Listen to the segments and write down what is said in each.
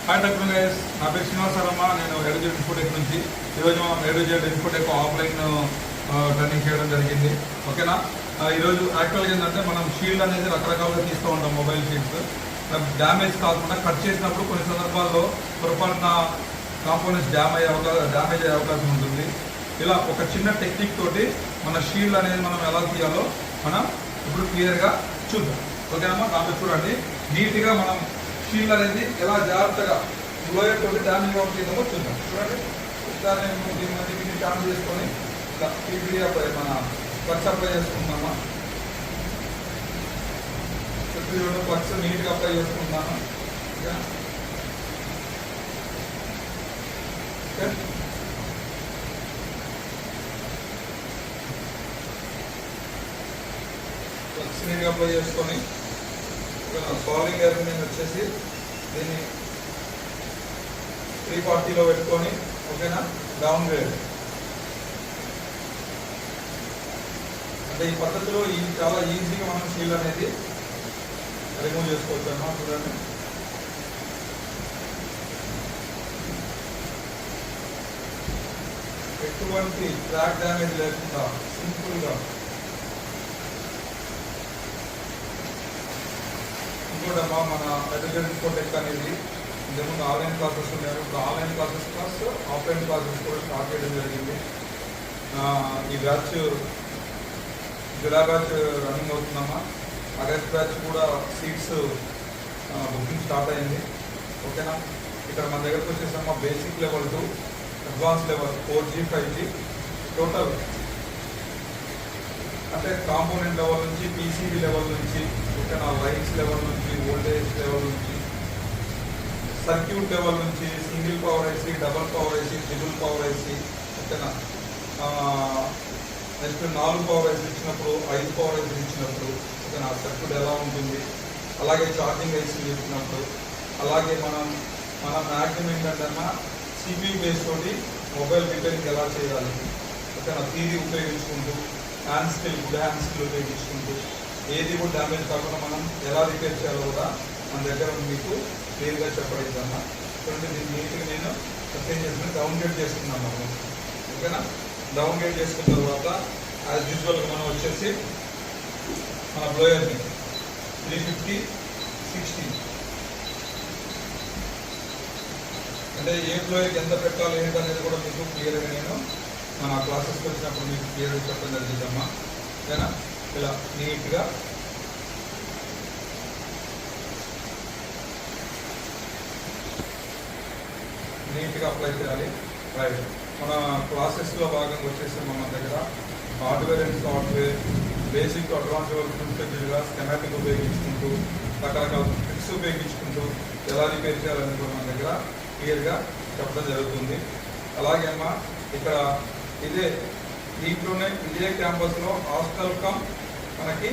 Hi doctor guys, నా పేరు శ్రీనివాసరావు. నేను ఏడోజెడ్ ఇన్ఫోటెక్ నుంచి ఈరోజు మనం ఏడోజెడ్ ఇన్ఫోటెక్ ఆఫ్లైన్ ట్రైనింగ్ చేయడం జరిగింది. ఓకేనా. ఈరోజు యాక్చువల్గా ఏంటంటే మనం షీల్డ్ అనేది రకరకాలుగా తీస్తూ ఉంటాం. మొబైల్ షీల్డ్స్ డ్యామేజ్ కాకుండా కట్ చేసినప్పుడు కొన్ని సందర్భాల్లో పొరపాటున కాంపోనెంట్స్ డ్యామేజ్ అయ్యే అవకాశం ఉంటుంది. ఇలా ఒక చిన్న టెక్నిక్ తోటి మన షీల్డ్ అనేది మనం ఎలా తీయాలో మనం ఇప్పుడు క్లియర్గా చూద్దాం. ఓకేనమ్మా. దాంట్లో చూడండి, నీట్గా మనం షీల్డ్ అనేది ఎలా జాగ్రత్తగా లోయర్ తోటి డ్యామేజ్ అవుతుందో చూద్దాం. చూడండి, దీన్ని ఛాన్స్ చేసుకొని ఇలా అప్లై మన ఫ్లక్స్ అప్లై చేసుకుంటున్నామా. చూడండి, ఫ్లక్స్ నీట్గా అప్లై చేసుకుంటున్నాను. ఫ్లక్స్ నీట్గా అప్లై చేసుకొని సాల్వింగ్ ఎయిర్ నేను వచ్చేసి దీన్ని 340లో పెట్టుకొని, ఓకేనా, డౌన్ గ్రేడ్. అంటే ఈ పద్ధతిలో చాలా ఈజీగా మనం షీల్డ్ అనేది రిమూవ్ చేసుకోవచ్చు అన్నమాట. చూడండి, ఎటువంటి క్రాక్ డ్యామేజ్ లేకుండా సింపుల్గా. ఇంకోటమ్మా, మన ఏడోజెడ్ ఇన్ఫోటెక్ అనేది ఇంతకుముందు ఆన్లైన్ క్లాసెస్ ఉన్నారు. ఇప్పుడు online classes plus offline classes కూడా స్టార్ట్ చేయడం జరిగింది. ఈ బ్యాచ్ జులై బ్యాచ్ రన్నింగ్ అవుతుందమ్మా. ఆగస్ట్ బ్యాచ్ కూడా సీట్స్ బుకింగ్ స్టార్ట్ అయింది. ఓకేనా. ఇక్కడ మన దగ్గరకు వచ్చేసమ్మా basic level to advance level 4G 5G total. అంటే కాంపోనెంట్ లెవెల్ నుంచి పీసీబీ లెవెల్ నుంచి, ఓకేనా, లైట్స్ లెవెల్ నుంచి, వోల్టేజ్ లెవెల్ నుంచి, సర్క్యూట్ లెవెల్ నుంచి, single power IC, double power IC, triple power IC, ఓకేనా. నెక్స్ట్ 4 పవర్ ఐసీ ఇచ్చినప్పుడు, 5 పవర్ ఐసీ ఇచ్చినప్పుడు, ఓకేనా, సర్క్యూట్ ఎలా ఉంటుంది. అలాగే ఛార్జింగ్ ఐసీ ఇచ్చినప్పుడు, అలాగే మన మ్యాక్సిమం ఏంటంటే సిపియూ బేస్ తోటి మొబైల్ రిపేరింగ్ ఎలా చేయాలి, ఓకేనా, థియరీ ఉపయోగించుకుంటూ, hand skill, good hand skill ఉపయోగించుకుంటూ, ఏది కూడా డ్యామేజ్ కాకుండా మనం ఎలా రిపేర్ చేయాలో కూడా మన దగ్గర మీకు క్లియర్గా చెప్పగలుగుతాను. చూడండి, దీన్ని నీట్గా నేను సస్టైన్ చేసుకుని డౌన్ గ్రేడ్ చేసుకున్నాను మనం. ఓకేనా. డౌన్ గ్రేడ్ చేసుకున్న తర్వాత యాజ్ యూజువల్గా మనం వచ్చేసి మన బ్లోయర్ని 350/60 అంటే ఏ బ్లోయర్కి ఎంత పెట్టాలి ఏంటి అనేది కూడా మీకు క్లియర్గా నేను మన క్లాసెస్కి వచ్చినప్పుడు మీకు క్లియర్గా చెప్పడం జరిగిందమ్మా. ఓకేనా. ఇలా నీట్గా అప్లై చేయాలి. రైట్. మన క్లాసెస్లో భాగంగా వచ్చేసి మన దగ్గర hardware and software, basic advance లెవెల్గా స్కెమాటిక్ ఉపయోగించుకుంటూ, రకరకాల ట్రిక్స్ ఉపయోగించుకుంటూ ఎలా రిపేర్ చేయాలని కూడా మన దగ్గర క్లియర్గా చెప్పడం జరుగుతుంది. అలాగే అమ్మా, ఇక్కడ దీంట్లోనే ఇదే క్యాంపస్లో హాస్టల్ కమ్ మనకి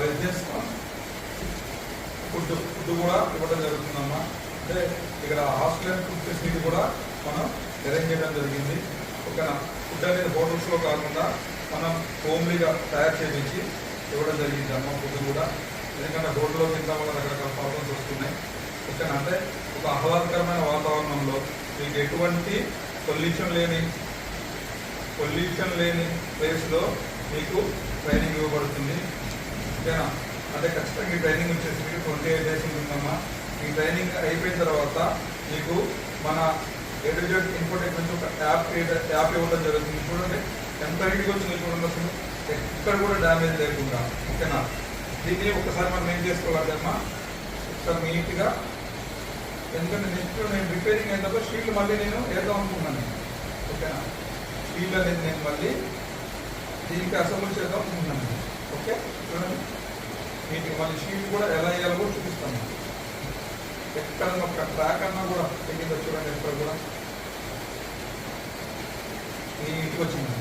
రెసిడెన్స్ ఫుడ్ కూడా ఇవ్వడం జరుగుతుందమ్మా. అంటే ఇక్కడ హాస్టల్ అండ్ ఫుడ్ ఫెసిలిటీ కూడా మనం అరేంజ్ చేయడం జరిగింది. ఓకేనా. ఫుడ్ అనేది హోటల్స్లో కాకుండా మనం హోమ్లీగా తయారు చేయించి ఇవ్వడం జరిగింది అమ్మ. ఫుడ్ కూడా, ఎందుకంటే హోటల్లో తినడం వల్ల రకరకాల ప్రాబ్లమ్స్ వస్తున్నాయి. ఓకేనా. అంటే ఒక ఆహ్లాదకరమైన వాతావరణంలో మీకు ఎటువంటి పొల్యూషన్ లేని ప్లేస్లో మీకు ట్రైనింగ్ ఇవ్వబడుతుంది. ఓకేనా. అంటే ఖచ్చితంగా ఈ ట్రైనింగ్ వచ్చేసి మీకు 28 days ఉంటుందమ్మా. ఈ ట్రైనింగ్ అయిపోయిన తర్వాత మీకు మన ఏడోజెడ్ ఇన్ఫోటెక్ నుంచి ఒక యాప్ ఇవ్వడం జరుగుతుంది. చూడండి ఎంత నీట్గా వచ్చిందో చూడండి, అసలు ఎక్కడ కూడా డ్యామేజ్ లేకుండా. ఓకేనా. దీన్ని ఒకసారి మనం ఏం చేసుకోవాలంటే అమ్మా, ఒకసారి నీట్గా, ఎందుకంటే నెక్స్ట్ నేను రిపేరింగ్ అయిన తర్వాత షీల్డ్ మళ్ళీ నేను వేద్దాం అనుకున్నాను. ఓకేనా. షీల్డ్ అనేది నేను మళ్ళీ దీనికి అసెంబుల్ చేద్దాం అనుకున్నాను. ఓకే. చూడండి, నీట్గా మళ్ళీ షీల్డ్ కూడా ఎలా వేయాలో కూడా చూపిస్తాను. ఎక్కడన్నా ఒక ట్రాక్ అన్నా కూడా తగ్గిందో చూడండి, ఎక్కడ కూడా నీట్గా వచ్చింది.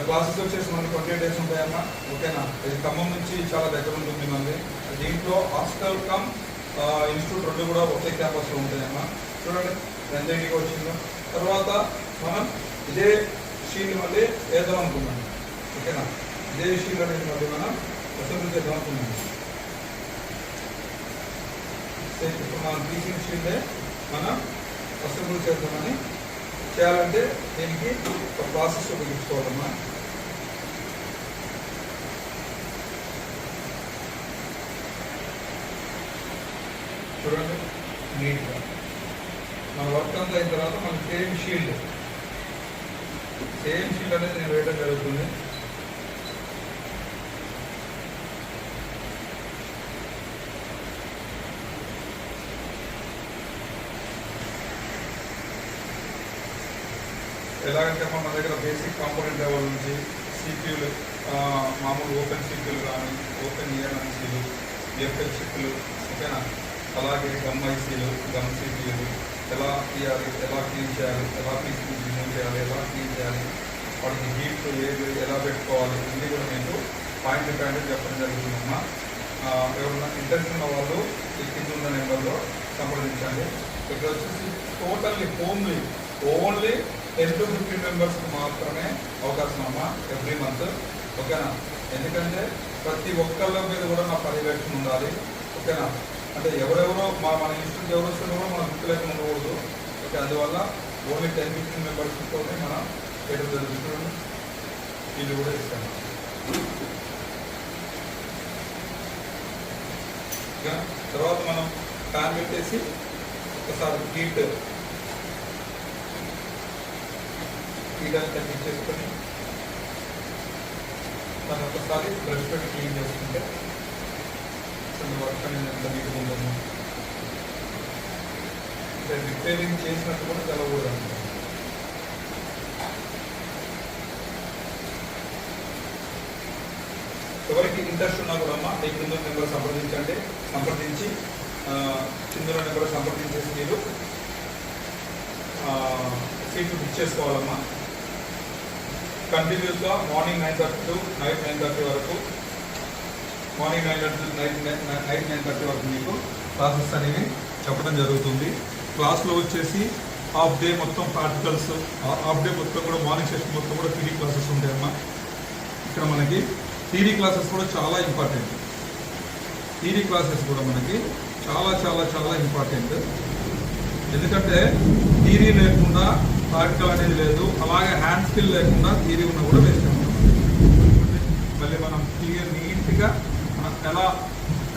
క్లాసెస్ వచ్చేసి మనకి 28 days ఉంటాయమ్మా. ఓకేనా. ఇది ఖమ్మం నుంచి చాలా దగ్గర ఉంటుంది మంది. దీంట్లో హాస్టల్ కమ్ ఇన్స్టిట్యూట్ 2 కూడా ఒకే క్యాంపస్లో ఉంటాయమ్మా. చూడండి ఎంత నీట్గా వచ్చిందో. తర్వాత మనం ఇదే షీల్డ్ మళ్ళీ వేద్దాం అనుకున్నాం. ఓకేనా. ఇదే షీల్డ్ అనేది మళ్ళీ మనం అసెంబ్లీ చేద్దాం అనుకున్నాం. ఇప్పుడు మనం టీచింగ్ షీల్డే మనం అసెంబ్లీ చేద్దామని చేయాలంటే దీనికి ఒక ప్రాసెస్ ఉపయోగించుకోవాలమ్మా. చూడండి నీట్గా మన వర్క్ అంతా అయిన తర్వాత మన సేమ్ షీల్డ్ అనేది నేను వేయడం జరుగుతుంది. ఎలాగంటే మన దగ్గర బేసిక్ కాంపోనెంట్ లెవెల్ నుంచి సిపియూలు, మామూలు ఓపెన్ సిపియూలు కానీ ఓపెన్ ఈఎన్ఐసీలు, ఎఫ్ఎల్ షిప్లు, ఓకేనా, అలాగే గమ్ ఐసీలు, గమ్ సిపియూలు ఎలా తీయాలి, ఎలా క్లీన్ చేయాలి, ఎలా పీస్ రిమూవ్ చేయాలి, ఎలా క్లీన్ చేయాలి, వాటికి హీట్ ఏది ఎలా పెట్టుకోవాలి, ఇవన్నీ కూడా మీకు పాయింట్ చెప్పడం జరుగుతుందమ్మా. ఎవరైనా ఇంట్రెస్ట్ ఉన్న వాళ్ళు ఈ కింద ఉన్న నెంబర్లో సంప్రదించండి. ఇక్కడ వచ్చేసి టోటల్లీ ఓన్లీ 10 to 15 మెంబర్స్కి మాత్రమే అవకాశం అమ్మా ఎవ్రీ మంత్, ఓకేనా. ఎందుకంటే ప్రతి ఒక్కళ్ళ మీద కూడా నా పర్యవేక్షణ ఉండాలి, ఓకేనా. అంటే ఎవరెవరో మన ఇన్స్టిట్యూట్ ఎవరు వస్తున్నా కూడా మనం గుర్తు లేకుండా ఉండకూడదు, ఓకే. అందువల్ల ఓన్లీ 10-15 మెంబర్స్తోనే మనం చేయడం జరుగుతుంది. ఇది కూడా ఇస్తాను. తర్వాత మనం ఫ్యాన్ పెట్టేసి ఒకసారి హీట్ అంతా తగ్గించేసుకొని దాన్ని ఒకసారి బ్రష్ పెట్టి క్లీన్ చేసుకుంటే వర్క్ అనేది ఎంత నీట్గా ఉంటుందో. అంటే రిపేరింగ్ చేసినట్టు కూడా తెలవకూడదు అనమాట. ఎవరికి ఇంట్రెస్ట్ ఉన్నా కూడా అమ్మా ఈ కింద నెంబర్ సంప్రదించి కింద నెంబర్ సంప్రదించేసి మీరు సీట్లు బుక్ చేసుకోవాలమ్మా. కంటిన్యూస్గా మార్నింగ్ 9:30 to నైట్ 9:30 వరకు, మార్నింగ్ 9:30 to నైట్ 9:30 వరకు మీకు క్లాసెస్ అనేవి చెప్పడం జరుగుతుంది. క్లాస్లో వచ్చేసి హాఫ్ డే మొత్తం ప్రాక్టికల్స్, హాఫ్ డే మొత్తం కూడా మార్నింగ్ సెషన్ మొత్తం కూడా థియరీ క్లాసెస్ ఉంటాయమ్మా. ఇక్కడ మనకి థియరీ క్లాసెస్ కూడా చాలా ఇంపార్టెంట్. థియరీ క్లాసెస్ కూడా మనకి చాలా చాలా చాలా ఇంపార్టెంట్. ఎందుకంటే థియరీ లేకుండా ప్రాక్టికల్ అనేది లేదు, అలాగే హ్యాండ్ స్కిల్ లేకుండా థియరీ ఉన్న కూడా వేస్తాం. మళ్ళీ మనం క్లియర్ నీట్గా మనం ఎలా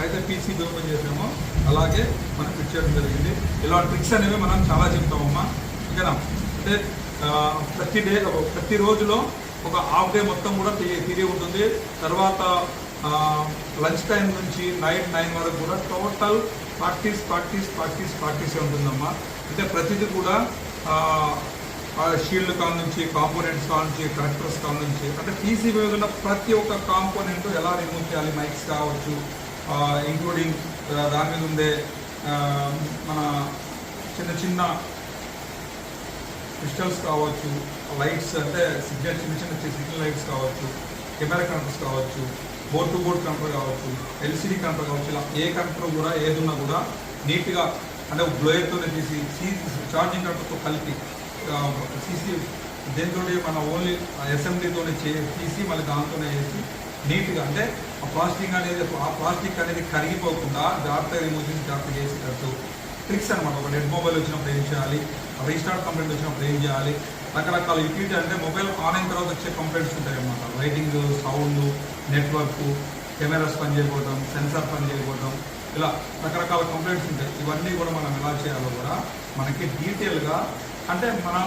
అయితే పీసీ ఓపెన్ చేసామో అలాగే మనం ఫిట్ చేయడం జరిగింది. ఇలా ట్రిక్స్ అనేవి మనం చాలా చెప్తామమ్మా, ఓకేనా. అంటే ప్రతి రోజులో ఒక హాఫ్ డే మొత్తం కూడా థియరీ ఉంటుంది. తర్వాత లంచ్ టైం నుంచి నైట్ 9 వరకు కూడా టోటల్ ప్రాక్టీస్ ఉంటుందమ్మా. అంటే ప్రతిదీ కూడా షీల్డ్ కాల్ నుంచి, కాంపోనెంట్స్ కాల్ నుంచి, కనెక్టర్స్ కాల్ నుంచి, అంటే పీసీ మీద ఉన్న ప్రతి ఒక్క కాంపోనెంట్ ఎలా రిమూవ్ చేయాలి, మైక్స్ కావచ్చు, ఇంక్లూడింగ్ దాని మీద ఉండే మన చిన్న క్రిస్టల్స్ కావచ్చు, లైట్స్ అంటే చిన్న సిగ్నల్ లైట్స్ కావచ్చు, కెమెరా కనెక్టర్స్ కావచ్చు, బోర్డ్ టు బోర్డ్ కనెక్టర్ కావచ్చు, ఎల్సిడి కనెక్టర్ కావచ్చు, ఇలా ఏ కనెక్టర్ కూడా ఏదున్నా కూడా నీట్గా అంటే బ్లోయర్తోనే తీసి ఛార్జింగ్ కనెక్టర్తో కలిపి సీసీ దేంతో మన ఓన్లీ అసెంబ్లీతోనే తీసి మళ్ళీ దాంతోనే వేసి నీట్గా, అంటే ఆ ప్లాస్టిక్ అనేది కరిగిపోకుండా జాగ్రత్తగా రిమూవ్ చేసి జాగ్రత్తగా చేసేటట్టు ట్రిక్స్ అనమాట. ఒక డెడ్ మొబైల్ వచ్చినప్పుడు ఏం చేయాలి, రీస్టార్ట్ కంప్లైంట్ వచ్చినప్పుడు ఏం చేయాలి, రకరకాల యూటిలిటీ అంటే మొబైల్ ఆన్ అయిన తర్వాత వచ్చే కంప్లైంట్స్ ఉంటాయి అన్నమాట. లైటింగ్, సౌండ్, నెట్వర్క్, కెమెరాస్ పని చేయకపోవడం, సెన్సార్ పని చేయకపోవడం, ఇలా రకరకాల కంప్లైంట్స్ ఉంటాయి. ఇవన్నీ కూడా మనం ఎలా చేయాలో కూడా మనకి డీటెయిల్గా, అంటే మనం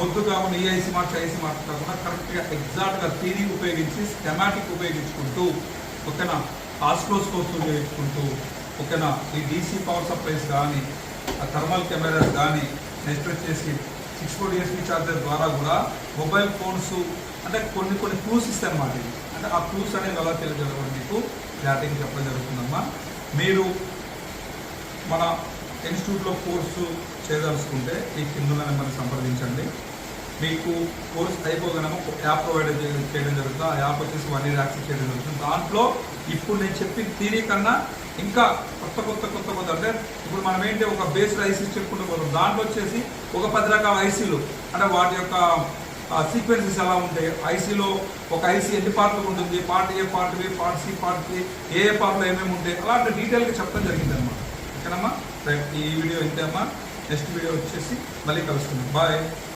మొద్దు కాకుండా ఐసీ మార్క్స్ కాకుండా కరెక్ట్గా ఎగ్జాక్ట్గా థియరీ ఉపయోగించి స్కెమాటిక్ ఉపయోగించుకుంటూ, ఓకేనా, ఆస్ట్రోస్కోప్స్ ఉపయోగించుకుంటూ, ఓకేనా, ఈ డీసీ పవర్ సప్లైస్ కానీ, థర్మల్ కెమెరాస్ కానీ, నెక్స్ట్ వచ్చేసి 640 USB ఛార్జర్ ద్వారా కూడా మొబైల్ ఫోన్స్ అంటే కొన్ని క్లూస్ ఇస్తాయి అన్నమాట. అంటే ఆ క్లూస్ అనేది ఎలా తెలియజేయాలని మీకు క్లారిటీగా చెప్పడం జరుగుతుందమ్మా. మీరు మన ఇన్స్టిట్యూట్లో కోర్సు చేయదలుచుకుంటే ఈ కింద నెంబర్ని సంప్రదించండి. మీకు కోర్స్ అయిపోగానే ఒక యాప్ ప్రొవైడ్ చేయడం జరుగుతుంది. ఆ యాప్ వచ్చేసి 1 year యాక్సెస్ చేయడం జరుగుతుంది. దాంట్లో ఇప్పుడు నేను చెప్పిన థియరీ కన్నా ఇంకా కొత్త అంటే ఇప్పుడు మనం ఏంటి ఒక బేస్డ్ ఐసీస్ చెప్పుకుంటూ పోతాం. దాంట్లో వచ్చేసి ఒక 10 రకాల ఐసీలు, అంటే వాటి యొక్క సీక్వెన్సెస్ ఎలా ఉంటాయి, ఐసీలో ఒక ఐసీ ఎన్ని పార్ట్లు ఉంటుంది, part A, part B, part C, part C, ఏ పార్ట్లో ఏమేమి ఉంటాయి, అలాంటి డీటెయిల్గా చెప్పడం జరిగింది అనమాట. ఓకేనమ్మా. రైట్, ఈ వీడియో ఇంతే అమ్మా. నెక్స్ట్ వీడియో వచ్చేసి మళ్ళీ కలుసుకుందాం. బాయ్.